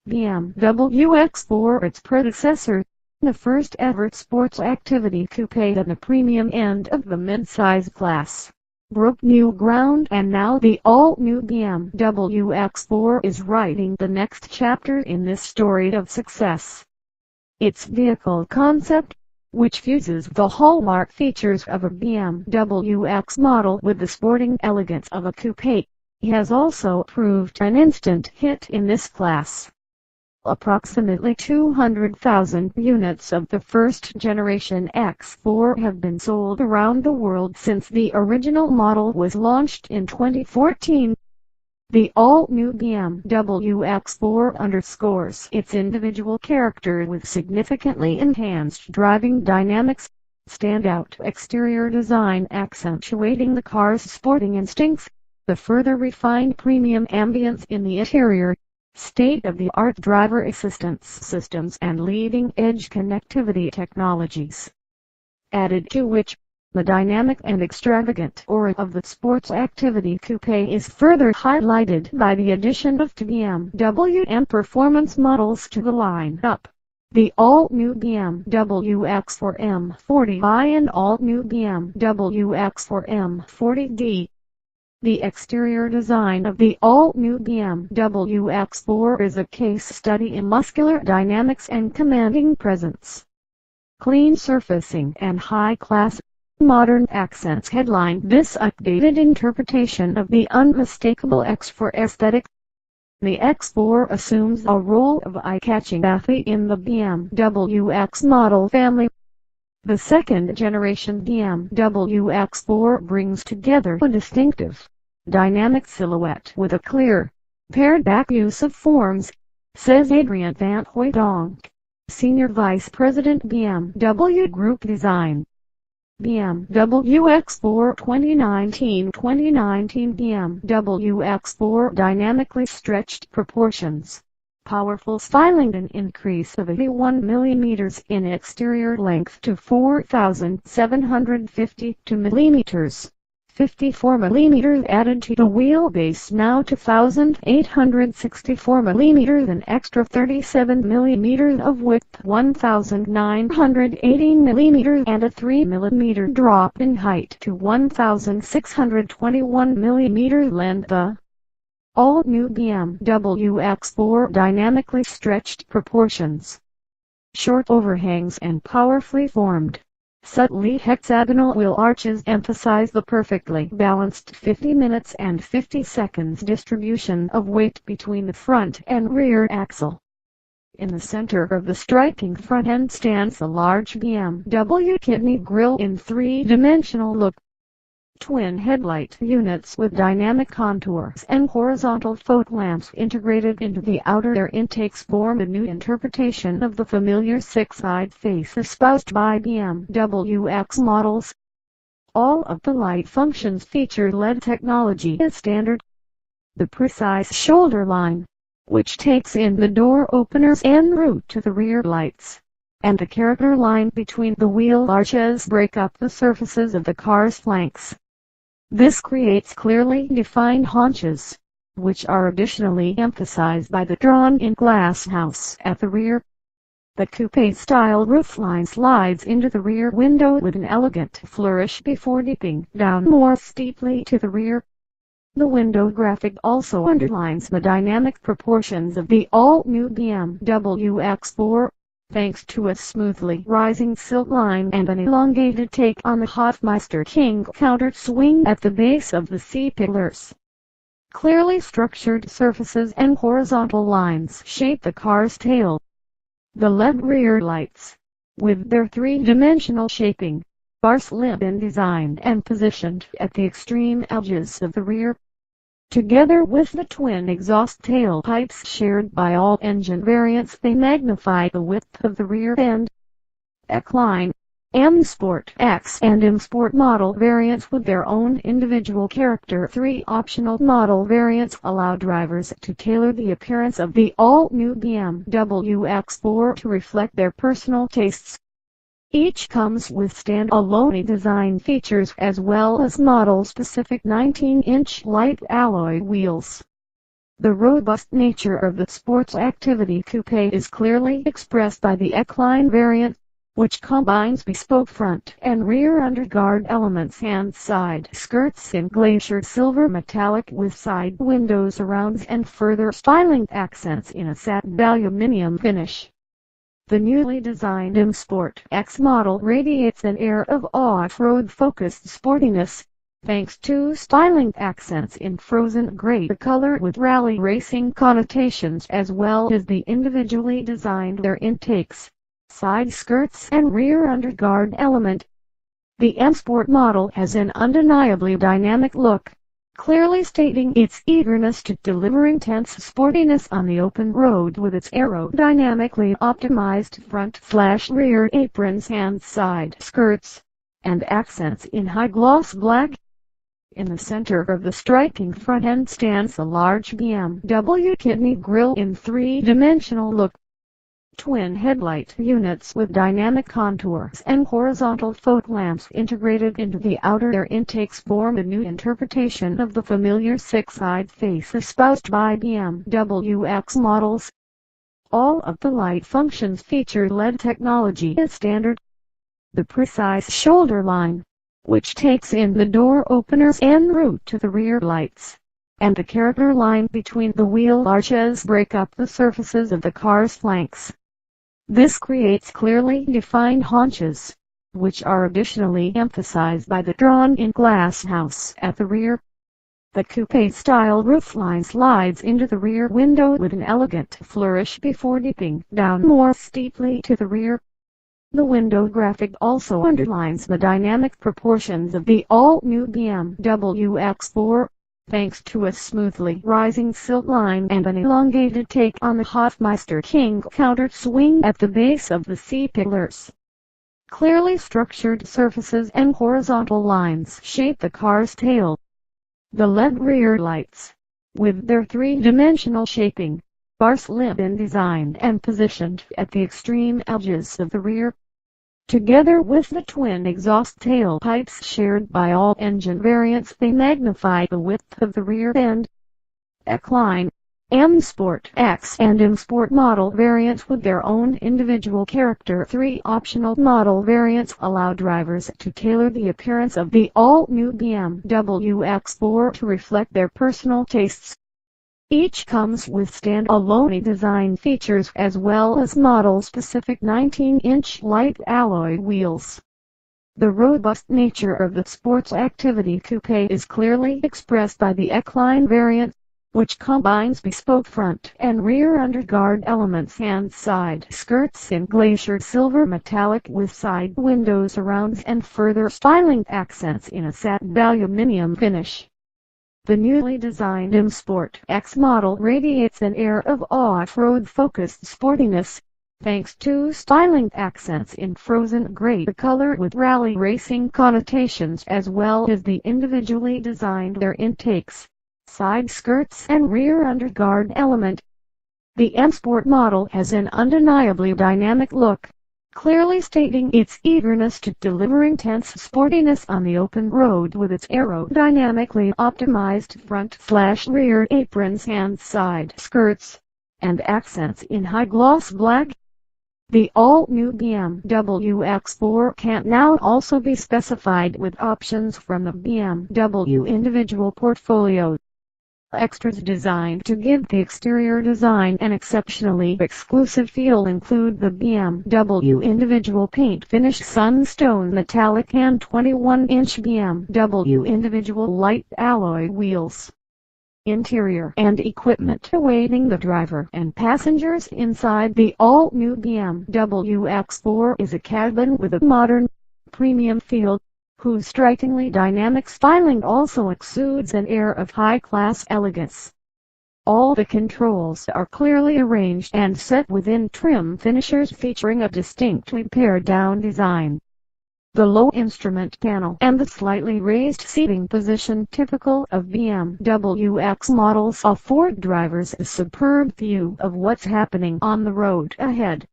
BMW X4, its predecessor, the first ever sports activity coupe at the premium end of the mid-size class, broke new ground, and now the all-new BMW X4 is writing the next chapter in this story of success. Its vehicle concept, which fuses the hallmark features of a BMW X model with the sporting elegance of a coupe, has also proved an instant hit in this class. Approximately 200,000 units of the first-generation X4 have been sold around the world since the original model was launched in 2014. The all-new BMW X4 underscores its individual character with significantly enhanced driving dynamics, standout exterior design accentuating the car's sporting instincts, the further refined premium ambience in the interior, state-of-the-art driver assistance systems and leading-edge connectivity technologies. Added to which, the dynamic and extravagant aura of the Sports Activity Coupe is further highlighted by the addition of two BMW M Performance models to the lineup: the all-new BMW X4 M40i and all-new BMW X4 M40d. The exterior design of the all-new BMW X4 is a case study in muscular dynamics and commanding presence. Clean surfacing and high-class, modern accents headline this updated interpretation of the unmistakable X4 aesthetic. The X4 assumes a role of eye-catching athlete in the BMW X model family. The second-generation BMW X4 brings together a distinctive, dynamic silhouette with a clear, pared-back use of forms, says Adrian Van Hooydonk, Senior Vice President BMW Group Design. BMW X4 2019 BMW X4 dynamically stretched proportions, powerful styling, an increase of 81 mm in exterior length to 4,752 mm, 54 mm added to the wheelbase now to 1,864 mm, an extra 37 mm of width, 1,918 mm, and a 3 mm drop in height to 1,621 mm length. The all-new BMW X4 dynamically stretched proportions, short overhangs and powerfully formed, subtly hexagonal wheel arches emphasize the perfectly balanced 50 minutes and 50 seconds distribution of weight between the front and rear axle. In the center of the striking front end stands a large BMW kidney grille in three-dimensional look. Twin headlight units with dynamic contours and horizontal fog lamps integrated into the outer air intakes form a new interpretation of the familiar six-side face espoused by BMW X models. All of the light functions feature LED technology as standard. The precise shoulder line, which takes in the door openers en route to the rear lights, and the character line between the wheel arches break up the surfaces of the car's flanks. This creates clearly defined haunches, which are additionally emphasized by the drawn-in glass house at the rear. The coupe-style roofline slides into the rear window with an elegant flourish before dipping down more steeply to the rear. The window graphic also underlines the dynamic proportions of the all-new BMW X4, thanks to a smoothly rising sill line and an elongated take on the Hofmeister King counter swing at the base of the C-pillars. Clearly structured surfaces and horizontal lines shape the car's tail. The LED rear lights, with their three-dimensional shaping, are slim in design and positioned at the extreme edges of the rear. Together with the twin exhaust tailpipes shared by all engine variants, they magnify the width of the rear end. X-Line, M Sport X and M Sport model variants with their own individual character. 3 optional model variants allow drivers to tailor the appearance of the all-new BMW X4 to reflect their personal tastes. Each comes with stand-alone design features as well as model-specific 19-inch light alloy wheels. The robust nature of the Sports Activity Coupe is clearly expressed by the X-Line variant, which combines bespoke front and rear underguard elements and side skirts in glacier silver metallic with side window surrounds and further styling accents in a satin aluminium finish. The newly designed M Sport X model radiates an air of off-road focused sportiness, thanks to styling accents in frozen gray color with rally racing connotations, as well as the individually designed rear intakes, side skirts and rear underguard element. The M Sport model has an undeniably dynamic look, clearly stating its eagerness to deliver intense sportiness on the open road with its aerodynamically optimized front/rear aprons and side skirts, and accents in high-gloss black. In the center of the striking front end stands a large BMW kidney grille in three-dimensional look. Twin headlight units with dynamic contours and horizontal fog lamps integrated into the outer air intakes form a new interpretation of the familiar six-side face espoused by BMW X models. All of the light functions feature LED technology as standard. The precise shoulder line, which takes in the door openers en route to the rear lights, and the character line between the wheel arches break up the surfaces of the car's flanks. This creates clearly defined haunches, which are additionally emphasized by the drawn-in glass house at the rear. The coupe-style roofline slides into the rear window with an elegant flourish before dipping down more steeply to the rear. The window graphic also underlines the dynamic proportions of the all-new BMW X4, thanks to a smoothly rising silt line and an elongated take on the Hofmeister King counter swing at the base of the C-pillars. Clearly structured surfaces and horizontal lines shape the car's tail. The LED rear lights, with their three-dimensional shaping, are slim in design and positioned at the extreme edges of the rear. Together with the twin exhaust tailpipes shared by all engine variants, they magnify the width of the rear end. X-Line, M Sport X and M Sport model variants with their own individual character. 3 optional model variants allow drivers to tailor the appearance of the all-new BMW X4 to reflect their personal tastes. Each comes with stand-alone design features as well as model-specific 19-inch light alloy wheels. The robust nature of the Sports Activity Coupe is clearly expressed by the X-Line variant, which combines bespoke front and rear underguard elements and side skirts in glacier silver metallic with side window surrounds and further styling accents in a satin aluminium finish. The newly designed M Sport X model radiates an air of off-road focused sportiness, thanks to styling accents in frozen gray color with rally racing connotations, as well as the individually designed rear intakes, side skirts and rear underguard element. The M Sport model has an undeniably dynamic look, clearly stating its eagerness to deliver intense sportiness on the open road with its aerodynamically optimized front/rear aprons and side skirts, and accents in high-gloss black. The all-new BMW X4 can now also be specified with options from the BMW individual portfolio. Extras designed to give the exterior design an exceptionally exclusive feel include the BMW individual paint finish sunstone metallic and 21-inch BMW individual light alloy wheels. Interior and equipment awaiting the driver and passengers inside the all-new BMW X4 is a cabin with a modern, premium feel, whose strikingly dynamic styling also exudes an air of high-class elegance. All the controls are clearly arranged and set within trim finishers featuring a distinctly pared-down design. The low instrument panel and the slightly raised seating position typical of BMW X models afford drivers a superb view of what's happening on the road ahead.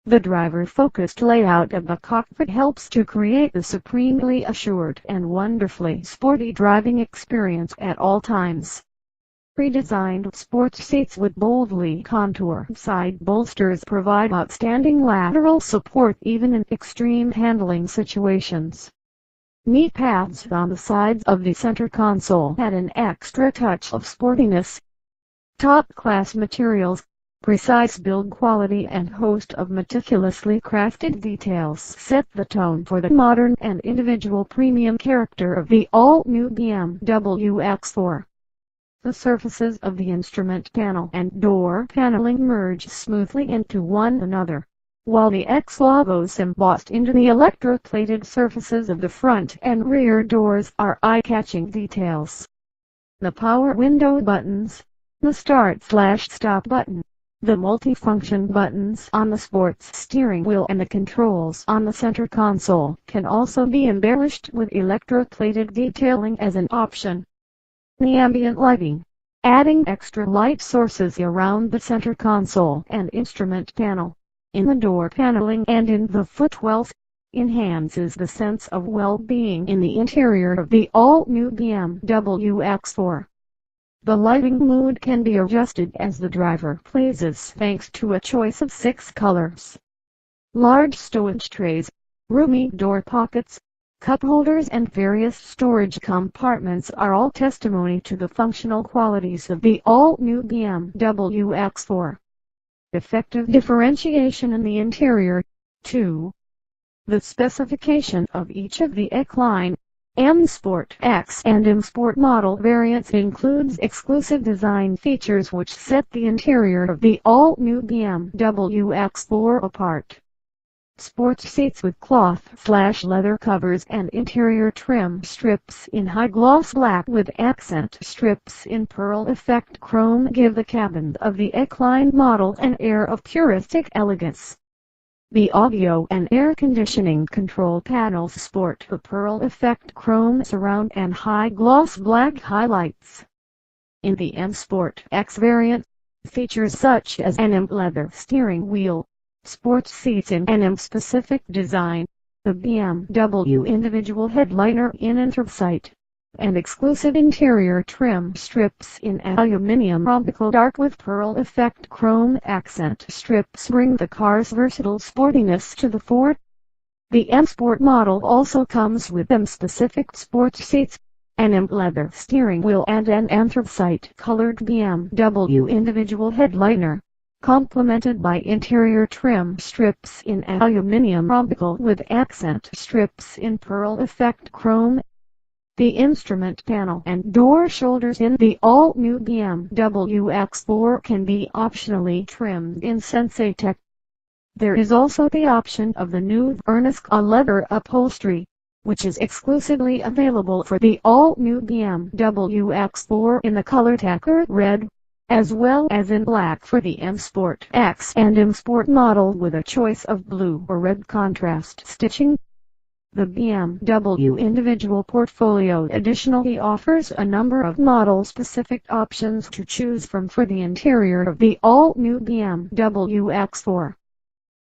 The driver-focused layout of the cockpit helps to create the supremely assured and wonderfully sporty driving experience at all times. Pre-designed sports seats with boldly contoured side bolsters provide outstanding lateral support even in extreme handling situations. Knee pads on the sides of the center console add an extra touch of sportiness. Top-class materials, precise build quality and host of meticulously crafted details set the tone for the modern and individual premium character of the all-new BMW X4. The surfaces of the instrument panel and door paneling merge smoothly into one another, while the X logos embossed into the electroplated surfaces of the front and rear doors are eye-catching details. The power window buttons, the start/stop button, the multifunction buttons on the sports steering wheel and the controls on the center console can also be embellished with electroplated detailing as an option. The ambient lighting, adding extra light sources around the center console and instrument panel, in the door paneling and in the footwells, enhances the sense of well-being in the interior of the all-new BMW X4. The lighting mood can be adjusted as the driver pleases thanks to a choice of 6 colors. Large stowage trays, roomy door pockets, cup holders and various storage compartments are all testimony to the functional qualities of the all-new BMW X4. Effective differentiation in the interior, too. The specification of each of the X line, M Sport X and M Sport model variants includes exclusive design features which set the interior of the all-new BMW X4 apart. Sports seats with cloth/leather covers and interior trim strips in high-gloss black with accent strips in pearl effect chrome give the cabin of the X-Line model an air of puristic elegance. The audio and air conditioning control panels sport the pearl effect chrome surround and high-gloss black highlights. In the M Sport X variant, features such as an M leather steering wheel, sports seats in an M-specific design, the BMW individual headliner in anthracite, and exclusive interior trim strips in aluminium rhombical dark with pearl effect chrome accent strips bring the car's versatile sportiness to the fore. The M Sport model also comes with M-specific sports seats, an M leather steering wheel and an anthracite-colored BMW individual headliner, complemented by interior trim strips in aluminium rhombical with accent strips in pearl effect chrome. The instrument panel and door shoulders in the all-new BMW X4 can be optionally trimmed in Sensatec. There is also the option of the new Vernisca leather upholstery, which is exclusively available for the all-new BMW X4 in the color Tacker Red, as well as in black for the M Sport X and M Sport model with a choice of blue or red contrast stitching. The BMW individual portfolio additionally offers a number of model-specific options to choose from for the interior of the all-new BMW X4.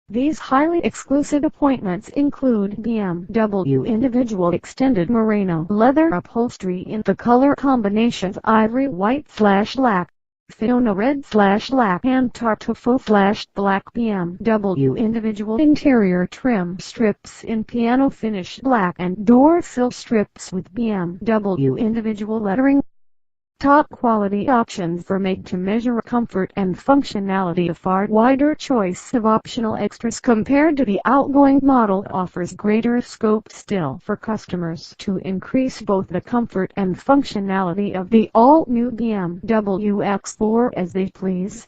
These highly exclusive appointments include BMW individual extended merino leather upholstery in the color combinations ivory white/black, Fiona red/black and tartufo/black. BMW individual interior trim strips in piano finish black and door sill strips with BMW individual lettering. Top quality options for made-to-measure comfort and functionality. A far wider choice of optional extras compared to the outgoing model offers greater scope still for customers to increase both the comfort and functionality of the all-new BMW X4 as they please.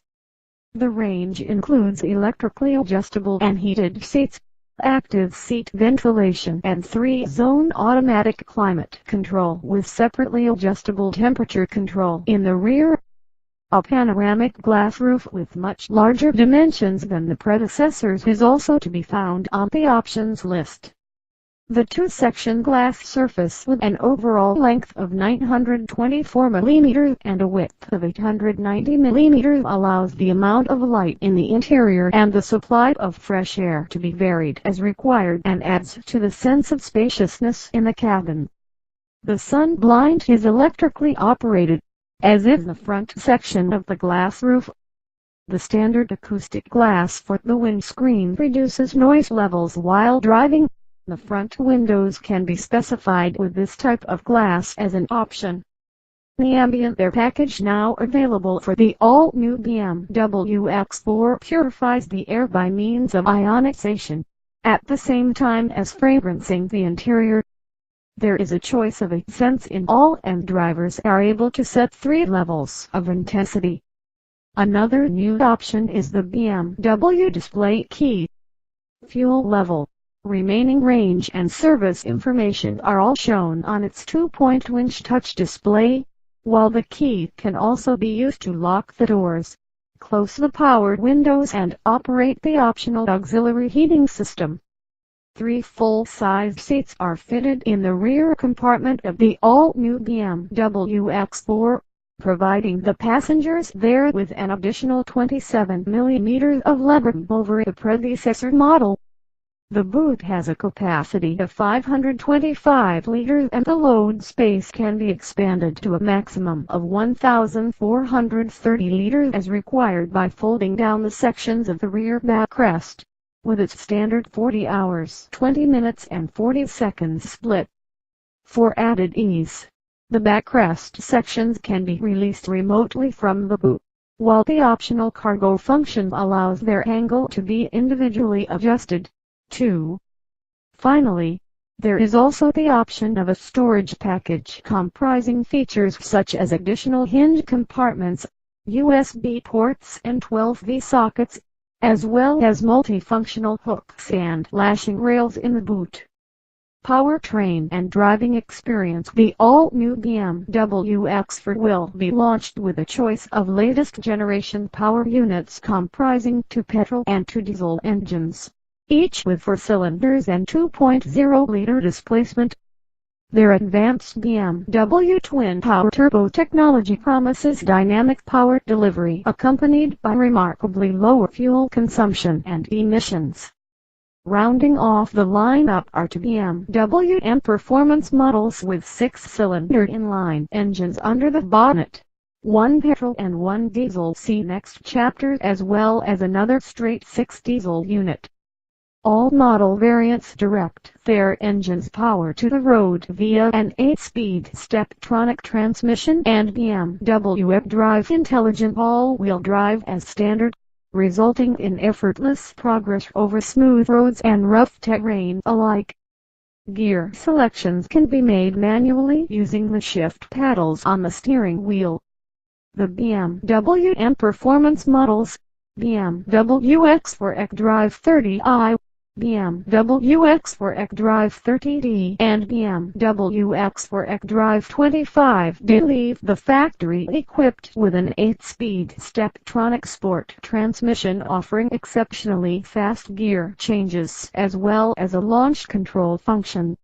The range includes electrically adjustable and heated seats, active seat ventilation and 3-zone automatic climate control with separately adjustable temperature control in the rear. A panoramic glass roof with much larger dimensions than the predecessors is also to be found on the options list. The 2-section glass surface with an overall length of 924 mm and a width of 890 mm allows the amount of light in the interior and the supply of fresh air to be varied as required and adds to the sense of spaciousness in the cabin. The sun blind is electrically operated, as is the front section of the glass roof. The standard acoustic glass for the windscreen reduces noise levels while driving. The front windows can be specified with this type of glass as an option. The ambient air package now available for the all-new BMW X4 purifies the air by means of ionization, at the same time as fragrancing the interior. There is a choice of accents in all, and drivers are able to set 3 levels of intensity. Another new option is the BMW display key. Fuel level, remaining range and service information are all shown on its 2.2-inch touch display, while the key can also be used to lock the doors, close the power windows and operate the optional auxiliary heating system. 3 full-size seats are fitted in the rear compartment of the all-new BMW X4, providing the passengers there with an additional 27 mm of legroom over the predecessor model. The boot has a capacity of 525 liters and the load space can be expanded to a maximum of 1,430 liters as required by folding down the sections of the rear backrest, with its standard 40 hours 20 minutes and 40 seconds split. For added ease, the backrest sections can be released remotely from the boot, while the optional cargo function allows their angle to be individually adjusted, too. Finally, there is also the option of a storage package comprising features such as additional hinge compartments, USB ports and 12V sockets, as well as multifunctional hooks and lashing rails in the boot. Powertrain and driving experience. The all-new BMW X4 will be launched with a choice of latest generation power units comprising 2 petrol and 2 diesel engines, each with 4 cylinders and 2.0-liter displacement. Their advanced BMW twin-power turbo technology promises dynamic power delivery accompanied by remarkably lower fuel consumption and emissions. Rounding off the lineup are 2 BMW M Performance models with 6-cylinder inline engines under the bonnet, 1 petrol and 1 diesel. See next chapter, as well as another straight 6 diesel unit. All model variants direct their engines power to the road via an 8-speed steptronic transmission and BMW X Drive intelligent all-wheel drive as standard, resulting in effortless progress over smooth roads and rough terrain alike. Gear selections can be made manually using the shift paddles on the steering wheel. The BMW M Performance models, BMW X4 X Drive 30i, BMW X4 X Drive 30d and BMW X4 X Drive 25d leave the factory equipped with an 8-speed steptronic sport transmission offering exceptionally fast gear changes as well as a launch control function.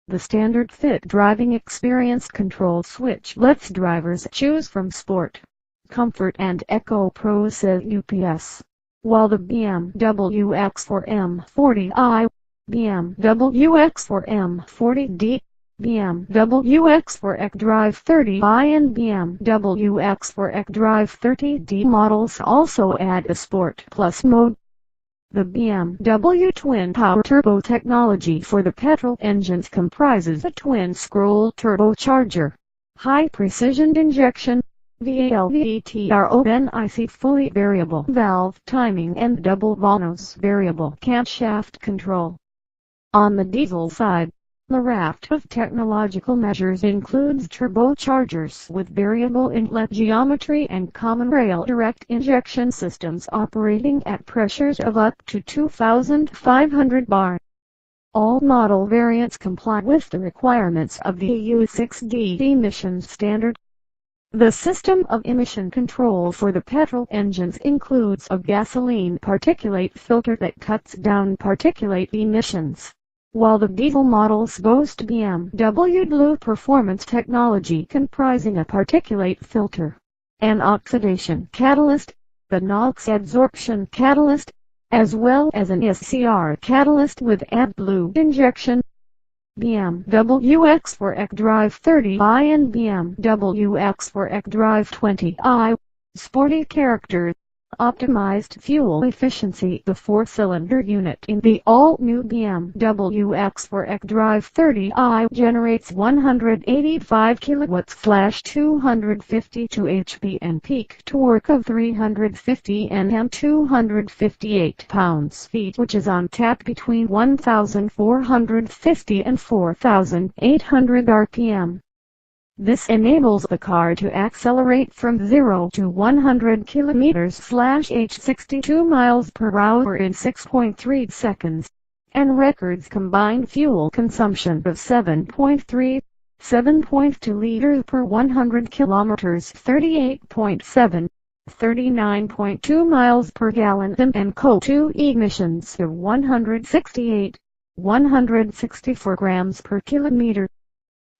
The standard fit driving experience control switch lets drivers choose from Sport, Comfort and Eco Pro, says UPS. While the BMW X4 M40i, BMW X4 M40d, BMW X4 X Drive 30i and BMW X4 X Drive 30d models also add a Sport Plus mode. The BMW twin-power turbo technology for the petrol engines comprises a twin-scroll turbocharger, high-precision injection, VALVTRONIC fully variable valve timing and double Vanos variable camshaft control. On the diesel side, the raft of technological measures includes turbochargers with variable inlet geometry and common rail direct injection systems operating at pressures of up to 2,500 bar. All model variants comply with the requirements of the EU 6D emissions standard. The system of emission control for the petrol engines includes a gasoline particulate filter that cuts down particulate emissions, while the diesel models boast BMW Blue Performance technology comprising a particulate filter, an oxidation catalyst, the NOx adsorption catalyst, as well as an SCR catalyst with AdBlue injection. BMW X4 M40i and BMW X4 M40i. Sporty character. Optimized fuel efficiency. The four-cylinder unit in the all-new BMW X4 M40i generates 185 kilowatts/252 HP and peak torque of 350 Nm, 258 pounds-feet, which is on tap between 1,450 and 4,800 RPM. This enables the car to accelerate from 0 to 100 km/h 62 miles per hour in 6.3 seconds, and records combined fuel consumption of 7.2 liters per 100 km, 39.2 miles per gallon, and CO2 emissions of 164 grams per kilometer.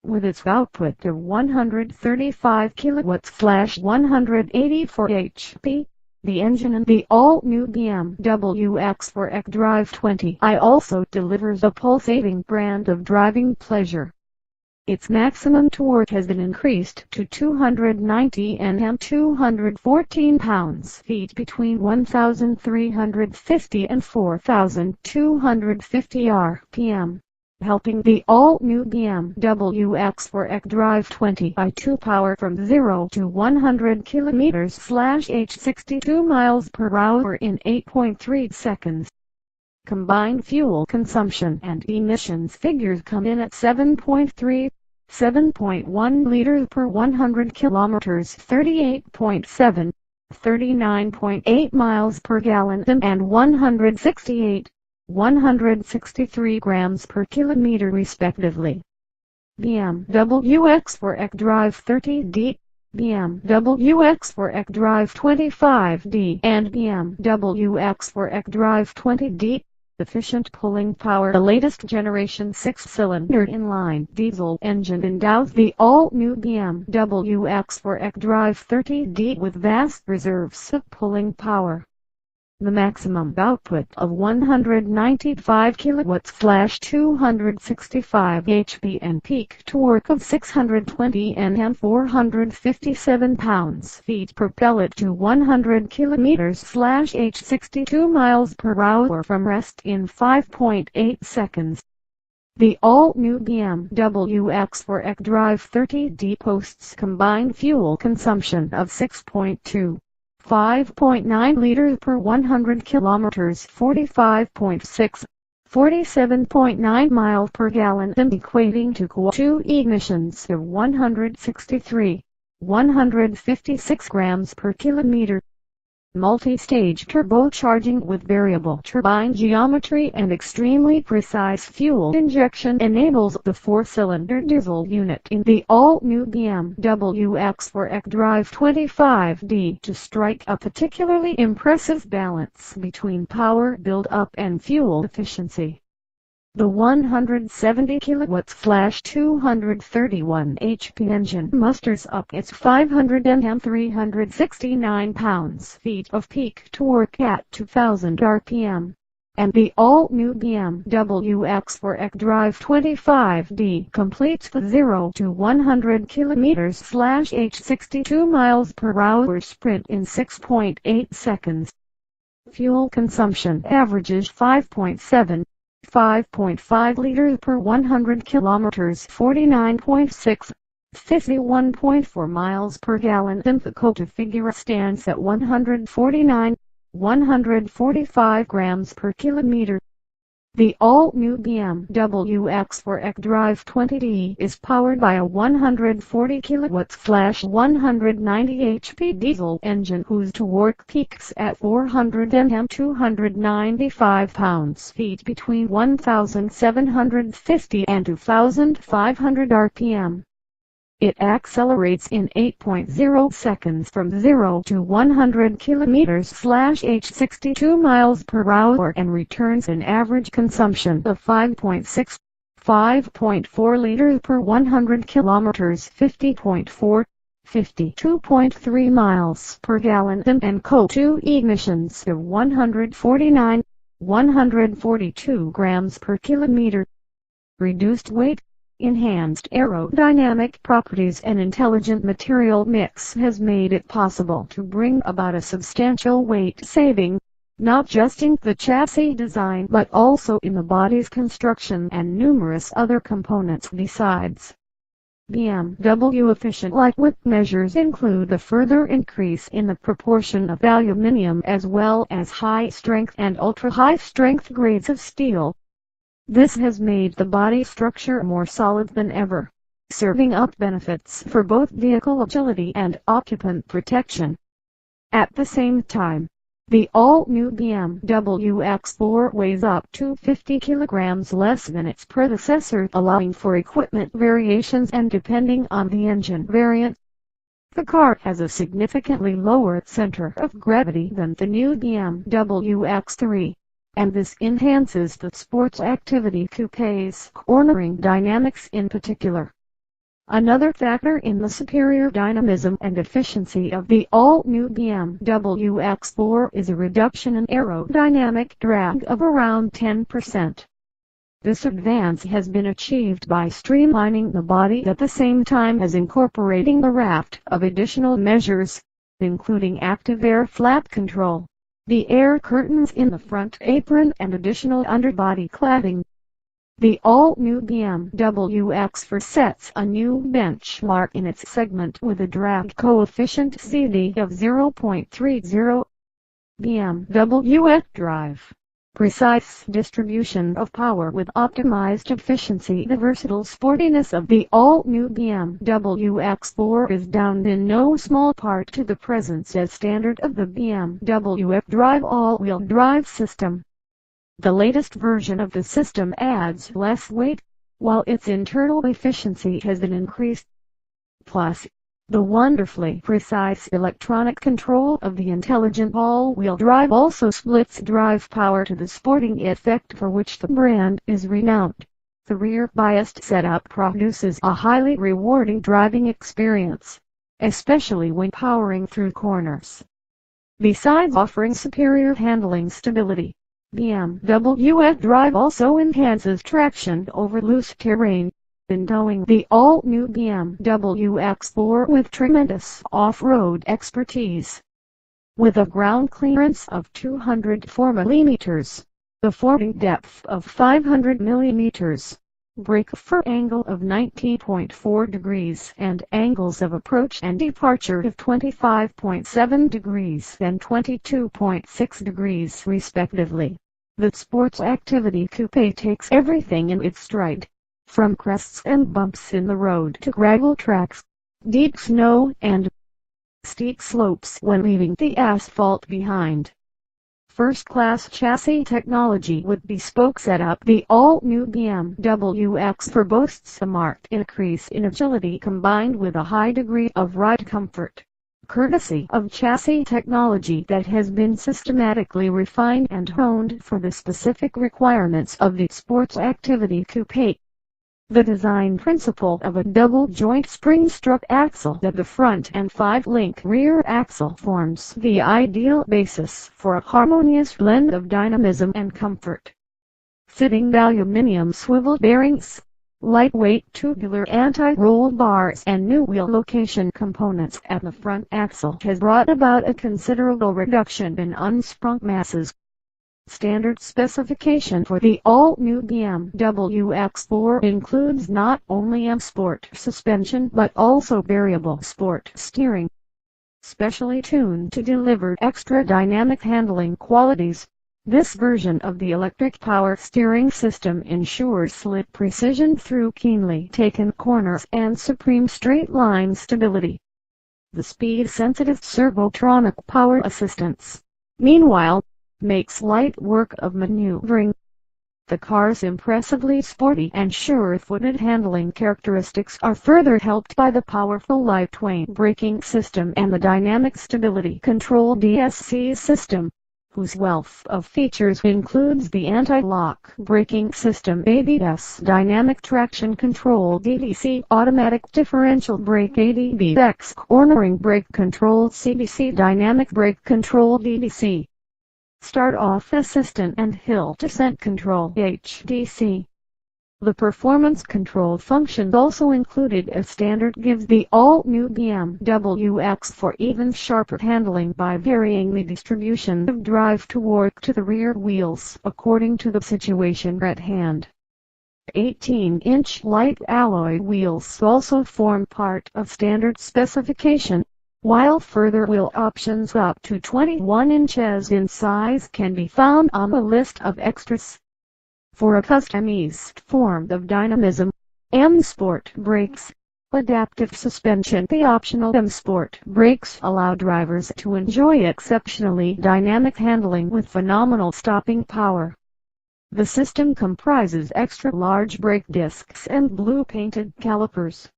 With its output of 135 kilowatts/184 HP, the engine in the all-new BMW X4 M40i also delivers a pulsating brand of driving pleasure. Its maximum torque has been increased to 290 Nm, 214 pounds-feet between 1,350 and 4,250 RPM. Helping the all-new BMW X4 M40i to power from 0 to 100 km/h 62 miles per hour in 8.3 seconds. Combined fuel consumption and emissions figures come in at 7.1 liters per 100 km, 39.8 miles per gallon, and 163 grams per kilometer respectively. BMW X4 M40d, BMW X4 M25d and BMW X4 M20d. Efficient pulling power. The latest generation 6-cylinder inline diesel engine endows the all-new BMW X4 M30d with vast reserves of pulling power. The maximum output of 195 kilowatts/265 HP and peak torque of 620 Nm, 457 pounds-feet propel it to 100 km/h 62 miles per hour from rest in 5.8 seconds. The all-new BMW X4 M30d boasts combined fuel consumption of 5.9 liters per 100 kilometers, 47.9 miles per gallon, and equating to CO2 emissions of 156 grams per kilometer. Multi-stage turbocharging with variable turbine geometry and extremely precise fuel injection enables the four-cylinder diesel unit in the all-new BMW X4 M25d to strike a particularly impressive balance between power build-up and fuel efficiency. The 170 kilowatts/231 HP engine musters up its 500 Nm, 369 pounds-feet of peak torque at 2,000 RPM, and the all-new BMW X4 M25d completes the 0 to 100 km/h 62 miles per hour sprint in 6.8 seconds. Fuel consumption averages 5.5 liters per 100 kilometers, 49.6, 51.4 miles per gallon, and the CO2 figure stands at 145 grams per kilometer. The all-new BMW X4 M20d is powered by a 140 kilowatts/190 HP diesel engine whose torque peaks at 400 Nm, 295 pounds-feet between 1,750 and 2,500 RPM. It accelerates in 8.0 seconds from 0 to 100 km/h 62 miles per hour and returns an average consumption of 5.4 liters per 100 km, 52.3 miles per gallon, and CO2 emissions of 142 grams per kilometer. reduced weight, enhanced aerodynamic properties and intelligent material mix has made it possible to bring about a substantial weight saving, not just in the chassis design but also in the body's construction and numerous other components besides. BMW efficient lightweight measures include the further increase in the proportion of aluminium as well as high-strength and ultra-high-strength grades of steel. This has made the body structure more solid than ever, serving up benefits for both vehicle agility and occupant protection. At the same time, the all-new BMW X4 weighs up to 50 kilograms less than its predecessor, allowing for equipment variations and depending on the engine variant. The car has a significantly lower center of gravity than the new BMW X3, and this enhances the Sports Activity Coupe's cornering dynamics in particular. Another factor in the superior dynamism and efficiency of the all-new BMW X4 is a reduction in aerodynamic drag of around 10%. This advance has been achieved by streamlining the body at the same time as incorporating a raft of additional measures, including active air flap control, the air curtains in the front apron and additional underbody cladding. The all-new BMW X4 sets a new benchmark in its segment with a drag coefficient CD of 0.30. BMW X Drive. Precise distribution of power with optimized efficiency. The versatile sportiness of the all-new BMW X4 is down in no small part to the presence as standard of the BMW X Drive all-wheel drive system. The latest version of the system adds less weight, while its internal efficiency has been increased. Plus, the wonderfully precise electronic control of the intelligent all-wheel drive also splits drive power to the sporting effect for which the brand is renowned. The rear-biased setup produces a highly rewarding driving experience, especially when powering through corners. Besides offering superior handling stability, BMW X Drive also enhances traction over loose terrain, endowing the all-new BMW X4 with tremendous off-road expertise. With a ground clearance of 204 mm, a fording depth of 500 mm, break-for angle of 19.4 degrees and angles of approach and departure of 25.7 degrees and 22.6 degrees respectively, the Sports Activity Coupe takes everything in its stride, from crests and bumps in the road to gravel tracks, deep snow and steep slopes when leaving the asphalt behind. First-class chassis technology with bespoke setup. The all-new BMW X4 boasts a marked increase in agility combined with a high degree of ride comfort, courtesy of chassis technology that has been systematically refined and honed for the specific requirements of the Sports Activity Coupe. The design principle of a double-joint spring-struck axle at the front and 5-link rear axle forms the ideal basis for a harmonious blend of dynamism and comfort. Fitting aluminium swivel bearings, lightweight tubular anti-roll bars and new wheel location components at the front axle has brought about a considerable reduction in unsprung masses. Standard specification for the all-new BMW X4 includes not only M Sport suspension but also variable sport steering, specially tuned to deliver extra dynamic handling qualities. This version of the electric power steering system ensures slick precision through keenly taken corners and supreme straight-line stability. The speed-sensitive Servotronic power assistance, meanwhile, makes light work of maneuvering. The car's impressively sporty and sure-footed handling characteristics are further helped by the powerful lightweight braking system and the dynamic stability control DSC system, whose wealth of features includes the anti-lock braking system ABS, dynamic traction control DDC, automatic differential brake ADBX, cornering brake control CDC, dynamic brake control DDC, start-off assistant and hill descent control HDC. The performance control function also included as standard gives the all-new BMW X4 even sharper handling by varying the distribution of drive to work to the rear wheels according to the situation at hand. 18-inch light alloy wheels also form part of standard specification, while further wheel options up to 21 inches in size can be found on the list of extras. For a customized form of dynamism, M Sport brakes, adaptive suspension. The optional M Sport brakes allow drivers to enjoy exceptionally dynamic handling with phenomenal stopping power. The system comprises extra-large brake discs and blue-painted calipers.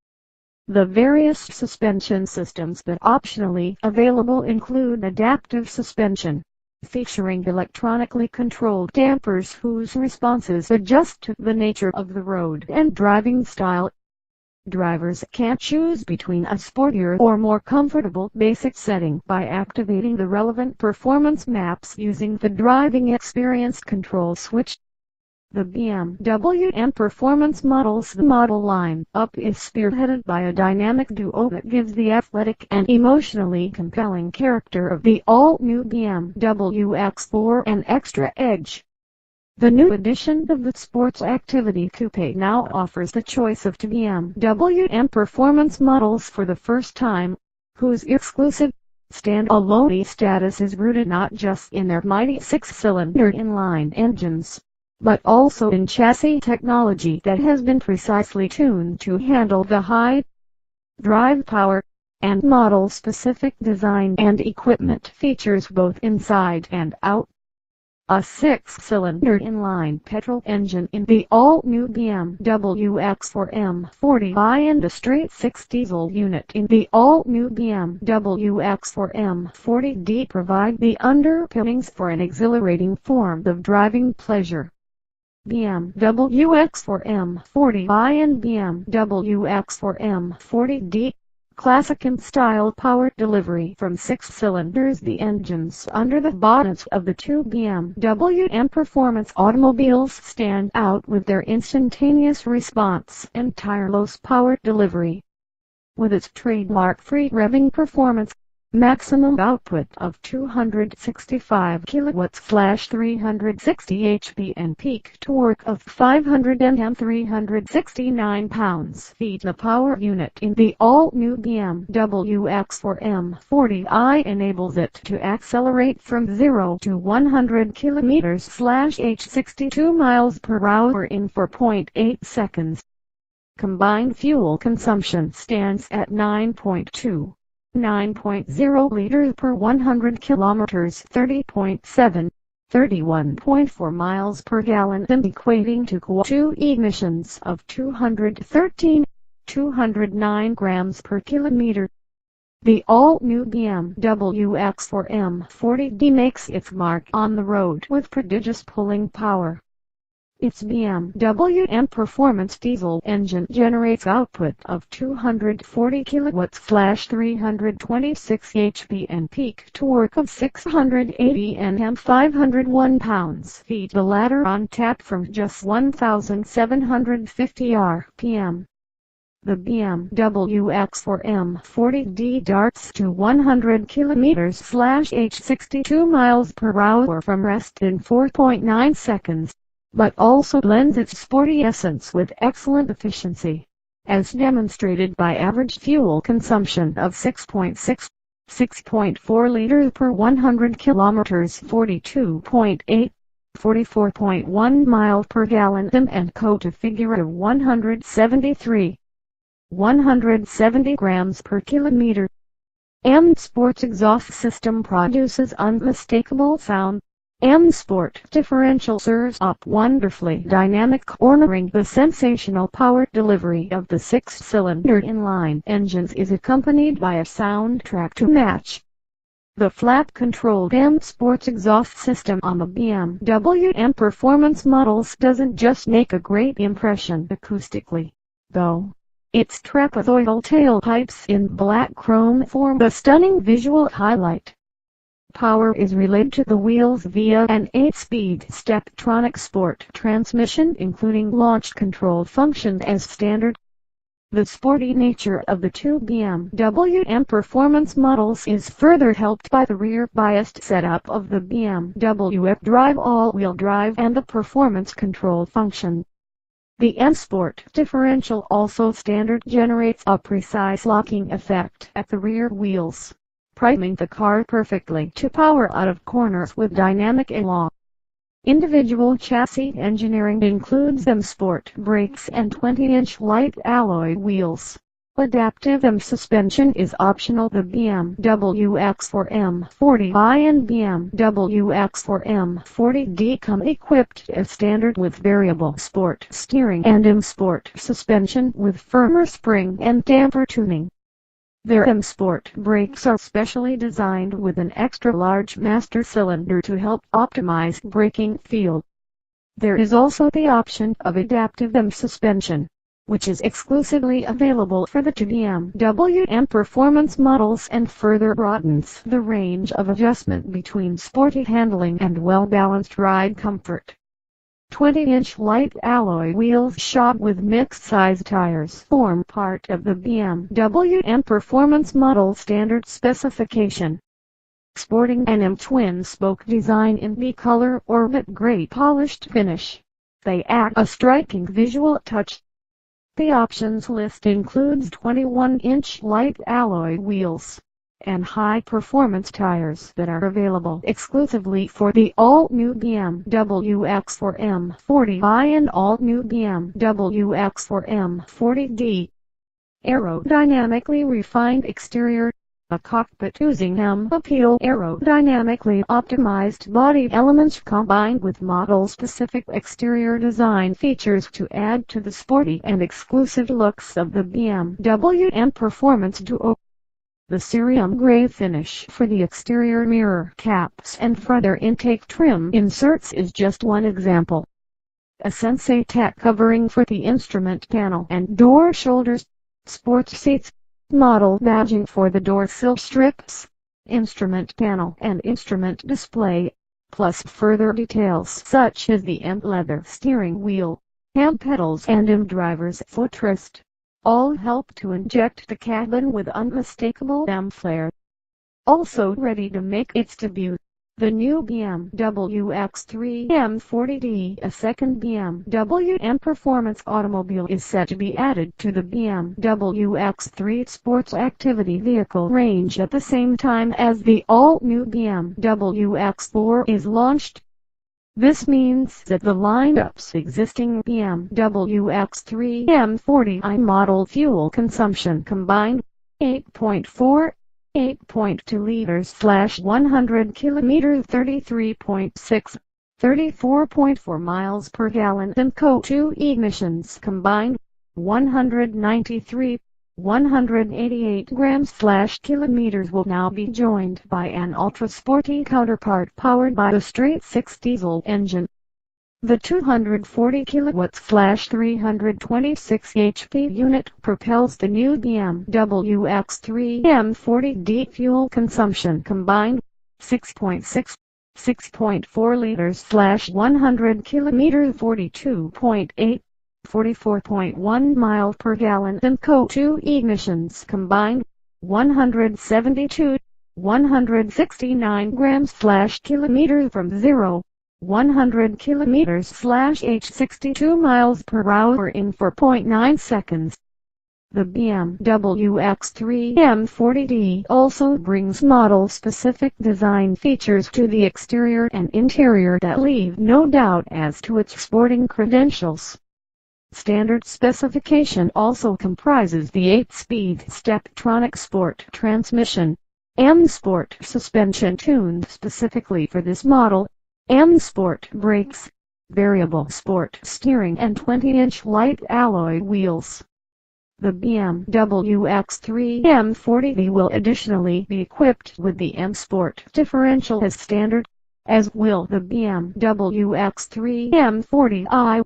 The various suspension systems that optionally available include adaptive suspension, featuring electronically controlled dampers whose responses adjust to the nature of the road and driving style. Drivers can choose between a sportier or more comfortable basic setting by activating the relevant performance maps using the driving experience control switch. The BMW M Performance models. The model line-up is spearheaded by a dynamic duo that gives the athletic and emotionally compelling character of the all-new BMW X4 an extra edge. The new edition of the Sports Activity Coupe now offers the choice of two BMW M Performance models for the first time, whose exclusive stand-alone status is rooted not just in their mighty six-cylinder inline engines, but also in chassis technology that has been precisely tuned to handle the high drive power and model-specific design and equipment features both inside and out. A six-cylinder inline petrol engine in the all-new BMW X4 M40i and a straight-six diesel unit in the all-new BMW X4 M40d provide the underpinnings for an exhilarating form of driving pleasure. BMW X4 M40i and BMW X4 M40d, classic in style power delivery from 6 cylinders. The engines under the bonnets of the two BMW M Performance automobiles stand out with their instantaneous response and tireless power delivery. With its trademark free revving performance, maximum output of 265 kilowatts/360 HP and peak torque of 500 Nm 369 pounds-feet. The power unit in the all-new BMW X4 M40i enables it to accelerate from 0 to 100 km/h 62 miles per hour in 4.8 seconds. Combined fuel consumption stands at 9.0 liters per 100 kilometers, 30.7, 31.4 miles per gallon, and equating to CO2 emissions of 209 grams per kilometer. The all-new BMW X4 M40d makes its mark on the road with prodigious pulling power. Its BMW M Performance diesel engine generates output of 240 kilowatts/326 HP and peak torque of 680 Nm 501 pounds-feet, the latter on tap from just 1,750 rpm. The BMW X4 M40d darts to 100 km/h 62 miles per hour from rest in 4.9 seconds. But also blends its sporty essence with excellent efficiency, as demonstrated by average fuel consumption of 6.4 liters per 100 kilometers, 42.8, 44.1 miles per gallon, and CO2 figure of 170 grams per kilometer. M Sport's exhaust system produces unmistakable sound. M Sport differential serves up wonderfully dynamic, cornering. The sensational power delivery of the six-cylinder inline engines is accompanied by a soundtrack to match. The flap-controlled M Sport's exhaust system on the BMW M Performance models doesn't just make a great impression acoustically, though. Its trapezoidal tailpipes in black chrome form a stunning visual highlight. Power is relayed to the wheels via an 8-speed Steptronic Sport transmission including launch control function as standard. The sporty nature of the two BMW M Performance models is further helped by the rear-biased setup of the BMW X Drive all-wheel drive and the performance control function. The M Sport differential also standard generates a precise locking effect at the rear wheels, priming the car perfectly to power out of corners with dynamic élan. Individual chassis engineering includes M Sport brakes and 20-inch light alloy wheels. Adaptive M suspension is optional. The BMW X4 M40i and BMW X4 M40d come equipped as standard with variable sport steering and M Sport suspension with firmer spring and damper tuning. Their M Sport brakes are specially designed with an extra-large master cylinder to help optimize braking feel. There is also the option of adaptive M suspension, which is exclusively available for the two BMW M Performance models and further broadens the range of adjustment between sporty handling and well-balanced ride comfort. 20-inch light alloy wheels shod with mixed-size tires form part of the BMW M Performance model standard specification. Sporting an M twin-spoke design in B-color or matte gray polished finish, they add a striking visual touch. The options list includes 21-inch light alloy wheels and high-performance tires that are available exclusively for the all-new BMW X4 M40i and all-new BMW X4 M40d. Aerodynamically refined exterior. A cockpit using M-Appeal aerodynamically optimized body elements combined with model-specific exterior design features to add to the sporty and exclusive looks of the BMW M Performance Duo. The cerium gray finish for the exterior mirror caps and front air intake trim inserts is just one example. A Sensei Tech covering for the instrument panel and door shoulders. Sports seats. Model badging for the door sill strips, instrument panel and instrument display, plus further details such as the M leather steering wheel, hand pedals and M driver's footrest, all help to inject the cabin with unmistakable M flair. Also ready to make its debut, the new BMW X4 M40d, a second BMW M Performance automobile, is set to be added to the BMW X3 Sports Activity Vehicle range at the same time as the all-new BMW X4 is launched. This means that the lineup's existing BMW X4 M40i model fuel consumption combined 8.4 8.2 liters/100 kilometers 33.6, 34.4 miles per gallon and CO2 emissions combined 193, 188 grams/kilometers will now be joined by an ultra-sporty counterpart powered by the straight-six diesel engine. The 240 kilowatts/326 HP unit propels the new BMW X4 M40d fuel consumption combined 6.6, 6.4 liters/100 kilometers 42.8, 44.1 miles per gallon and CO2 emissions combined 172, 169 grams/kilometers from 0-100 kilometers/h 62 miles per hour in 4.9 seconds. The BMW X4 M40d also brings model-specific design features to the exterior and interior that leave no doubt as to its sporting credentials. Standard specification also comprises the 8-speed Steptronic Sport transmission, M Sport suspension tuned specifically for this model, M Sport brakes, variable sport steering and 20-inch light alloy wheels. The BMW X4 M40d will additionally be equipped with the M Sport differential as standard, as will the BMW X4 M40i.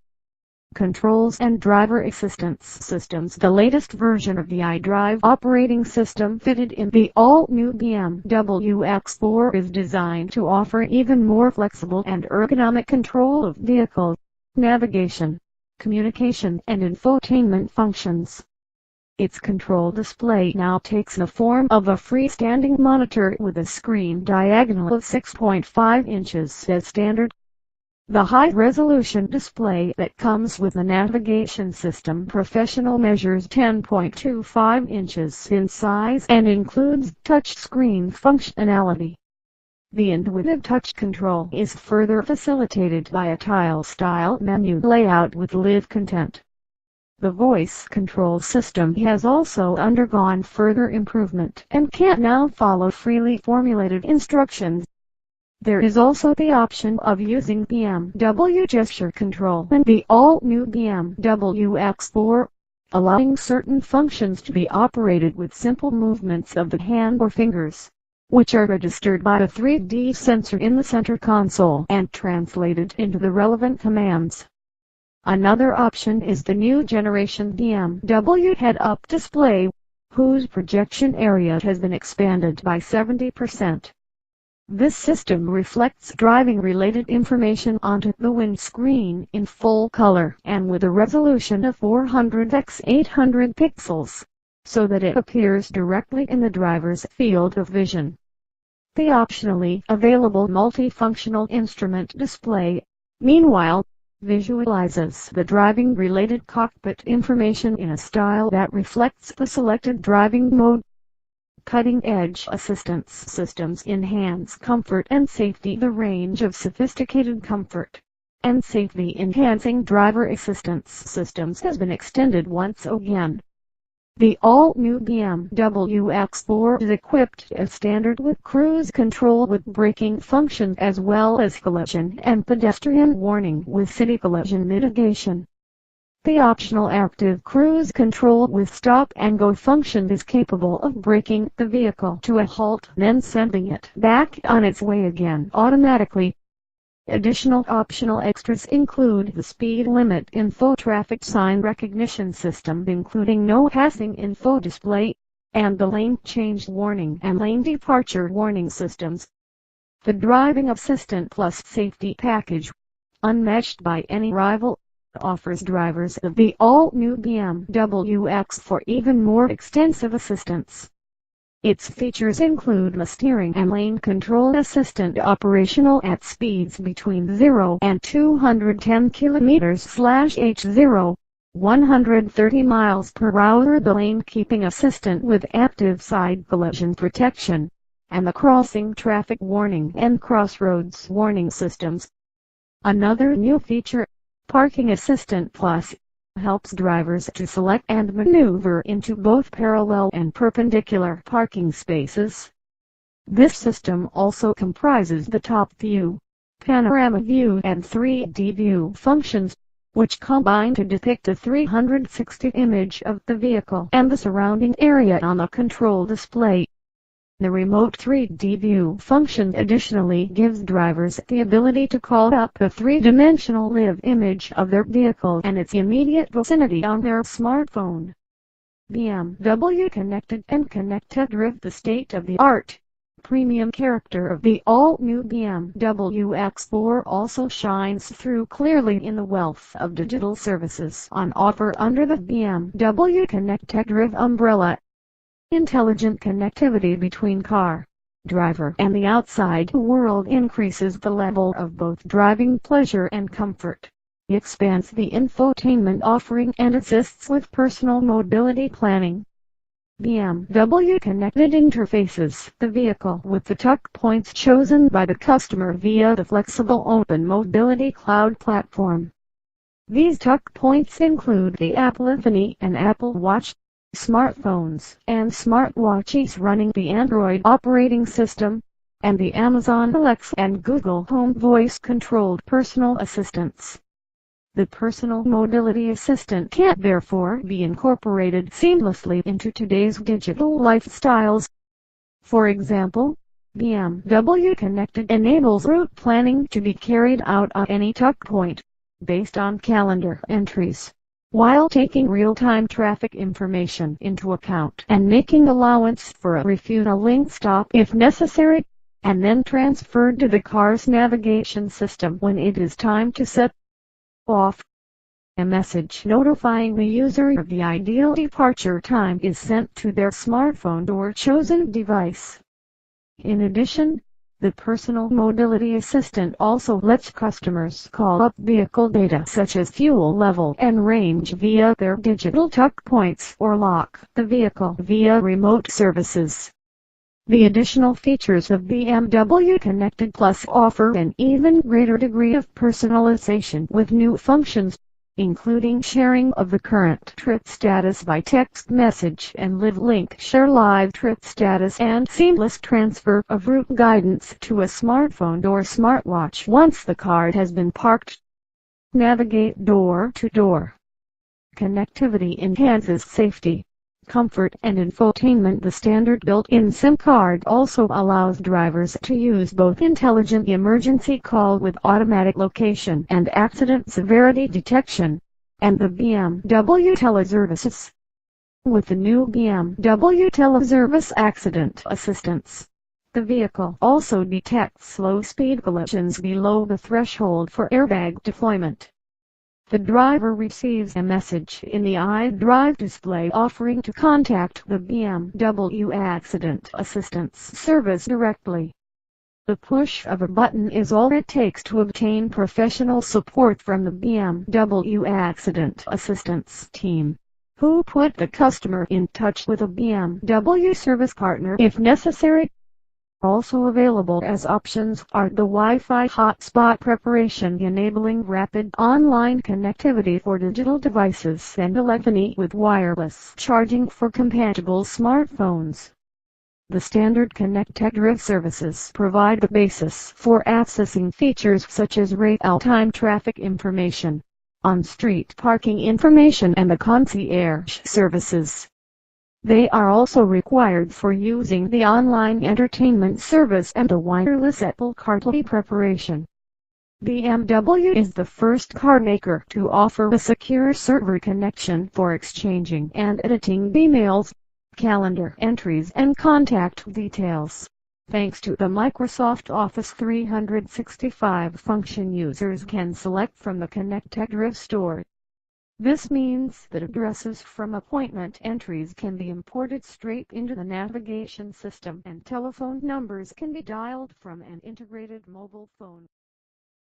controls and driver assistance systems. The latest version of the iDrive operating system fitted in the all-new BMW X4 is designed to offer even more flexible and ergonomic control of vehicle navigation, communication and infotainment functions. Its control display now takes the form of a freestanding monitor with a screen diagonal of 6.5 inches as standard. The high-resolution display that comes with the navigation system professional measures 10.25 inches in size and includes touchscreen functionality. The intuitive touch control is further facilitated by a tile-style menu layout with live content. The voice control system has also undergone further improvement and can now follow freely formulated instructions. There is also the option of using BMW gesture control in the all-new BMW X4, allowing certain functions to be operated with simple movements of the hand or fingers, which are registered by a 3D sensor in the center console and translated into the relevant commands. Another option is the new generation BMW head-up display, whose projection area has been expanded by 70%. This system reflects driving-related information onto the windscreen in full color and with a resolution of 400 x 800 pixels, so that it appears directly in the driver's field of vision. The optionally available multifunctional instrument display, meanwhile, visualizes the driving-related cockpit information in a style that reflects the selected driving mode. Cutting-edge assistance systems enhance comfort and safety. The range of sophisticated comfort and safety-enhancing driver assistance systems has been extended once again. The all-new BMW X4 is equipped as standard with cruise control with braking functions as well as collision and pedestrian warning with city collision mitigation. The optional active cruise control with stop-and-go function is capable of braking the vehicle to a halt, then sending it back on its way again automatically. Additional optional extras include the speed limit info, traffic sign recognition system including no passing info display, and the lane change warning and lane departure warning systems. The Driving Assistant Plus safety package, unmatched by any rival, offers drivers of the all-new BMW X4 even more extensive assistance. Its features include the steering and lane control assistant operational at speeds between 0 and 210 km/h, 130 miles per hour, the lane keeping assistant with active side collision protection, and the crossing traffic warning and crossroads warning systems. Another new feature, Parking Assistant Plus, helps drivers to select and maneuver into both parallel and perpendicular parking spaces. This system also comprises the top view, panorama view and 3D view functions, which combine to depict a 360 image of the vehicle and the surrounding area on the control display. The remote 3D view function additionally gives drivers the ability to call up a three-dimensional live image of their vehicle and its immediate vicinity on their smartphone. BMW Connected and Connected, the state-of-the-art, premium character of the all-new BMW X4 also shines through clearly in the wealth of digital services on offer under the BMW Connected umbrella. Intelligent connectivity between car, driver and the outside world increases the level of both driving pleasure and comfort. It expands the infotainment offering and assists with personal mobility planning. BMW Connected interfaces the vehicle with the tuck points chosen by the customer via the flexible Open Mobility Cloud platform. These tuck points include the Apple iPhone and Apple Watch, smartphones and smartwatches running the Android operating system, and the Amazon Alexa and Google Home voice-controlled personal assistants. The personal mobility assistant can therefore be incorporated seamlessly into today's digital lifestyles. For example, BMW Connected enables route planning to be carried out at any tuck point, based on calendar entries, while taking real-time traffic information into account and making allowance for a refueling stop if necessary, and then transferred to the car's navigation system when it is time to set off. A message notifying the user of the ideal departure time is sent to their smartphone or chosen device. In addition, the personal mobility assistant also lets customers call up vehicle data such as fuel level and range via their digital tuck points or lock the vehicle via remote services. The additional features of BMW Connected Plus offer an even greater degree of personalization with new functions, including sharing of the current trip status by text message and Live Link Share Live Trip Status, and seamless transfer of route guidance to a smartphone or smartwatch once the car has been parked. Navigate door to door. Connectivity enhances safety, comfort and infotainment. The standard built-in SIM card also allows drivers to use both intelligent emergency call with automatic location and accident severity detection, and the BMW Teleservices. With the new BMW Teleservice Accident Assistance, the vehicle also detects low-speed collisions below the threshold for airbag deployment. The driver receives a message in the iDrive display offering to contact the BMW Accident Assistance Service directly. The push of a button is all it takes to obtain professional support from the BMW Accident Assistance team, who put the customer in touch with a BMW service partner if necessary. Also available as options are the Wi-Fi hotspot preparation, enabling rapid online connectivity for digital devices, and telephony with wireless charging for compatible smartphones. The standard connected services provide the basis for accessing features such as real-time traffic information, on-street parking information, and the concierge services. They are also required for using the online entertainment service and the wireless Apple CarPlay preparation. BMW is the first car maker to offer a secure server connection for exchanging and editing emails, calendar entries and contact details. Thanks to the Microsoft Office 365 function, users can select from the connected store. This means that addresses from appointment entries can be imported straight into the navigation system, and telephone numbers can be dialed from an integrated mobile phone.